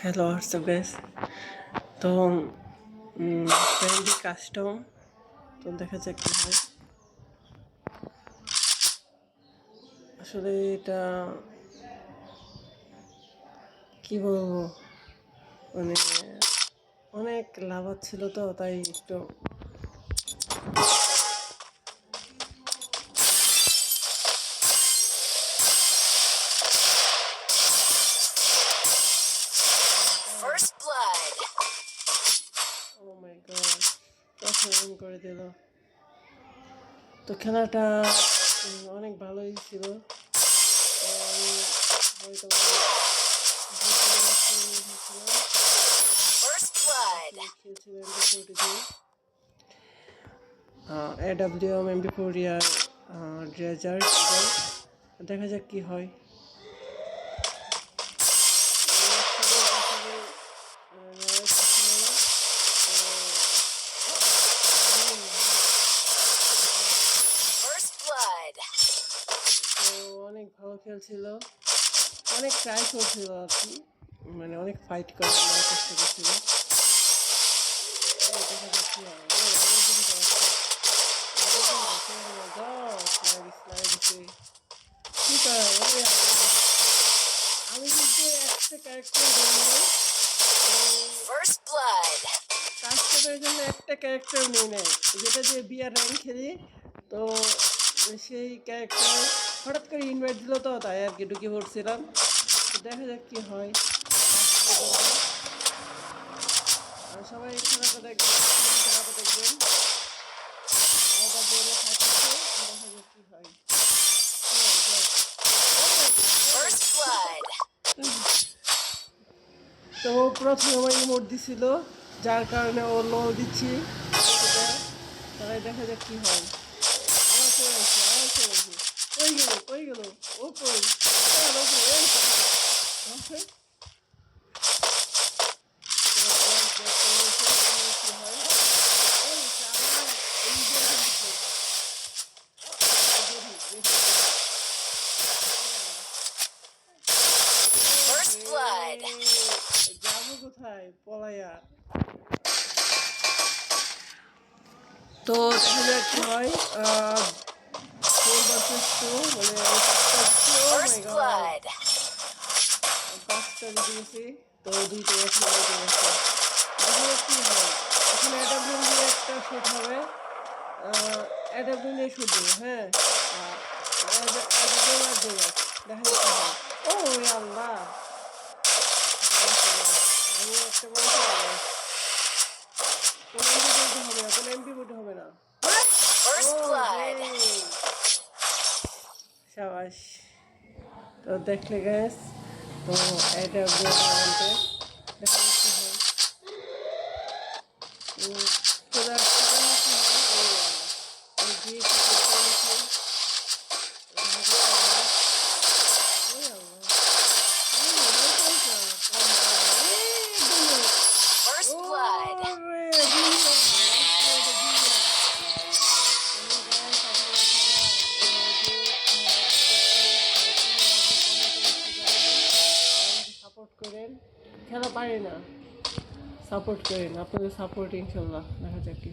Hello WhatsApp guys. তো friendly custom, তো দেখা যাক কি হয়। আসলে এটা কি বলবো, মানে অনেক লাভ ছিল, তো তাই একটু First blood. ও মাই গড, প্রথম করে দিল। তো খেলাটা অনেক ভালোই ছিল। তো আমি হয়তো First blood. AWM MP4 ইয়ার ড্রেজার, দেখা যাক কি হয়। First blood. তো অনেক ভালো খেলছিল, অনেক ট্রাই করছিল আর কি, মানে অনেক ফাইট করার চেষ্টা করছিল। দেখা যাক কি হয়। আমি কিন্তু একটা ক্যারেক্টার নিই, First blood. কাস্টমের জন্য একটা ক্যারেক্টার নিয়ে নেয়, যেটা দিয়ে বিয়ার র্যাঙ্ক খেলি। তো সেই ক্যারেক্টার হঠাৎ করে ইনভাইট দিল, তো তাই আর কি ঢুকে পড়ছিলাম। তো দেখা যাক কি হয়। আর সবাই খেলাটা দেখবেন, খেলাটা দেখবেন। দেখা যাক কি হয়। First blood. তো প্রথমে আমার ইমোট দিছিল, যার কারণে ও লো দিচ্ছি। তাই দেখা যাক কি হয়। আমার চলে আসছে, আমার চলে আসছে। কই গেল ও, কই First blood. যাবো কোথায় পলাইয়া। তো দেখা যাক কি হয়। 4 versus 2, মানে First blood. পাঁচটা জিতে গেছি। তো দুইটা এখন জিতে গেছে। দেখা যাক কি হয়। এখন অ্যাডাব্লিউ দিয়ে একটা শুট হবে, অ্যাডাব্লিউ নিয়ে শুট দেবো। হ্যাঁ, অ্যাডাব্লিউ আর দেবো। দেখা যাক কি হয়। ও আল্লাহ, আমি একটা বলতে হবে, কোনো এমপি বলতে হবে না। First blood. শাবাশ। তো দেখলে গ্যাস, তো এটা দেখা যাক কি হয়। খোদার ঠিকানা কি হয়। আমি গিয়ে First blood. সাপোর্ট করেন, খেলা পারি না, সাপোর্ট করেন, আপনাদের সাপোর্ট ইনশাল্লাহ। দেখা যাক কি।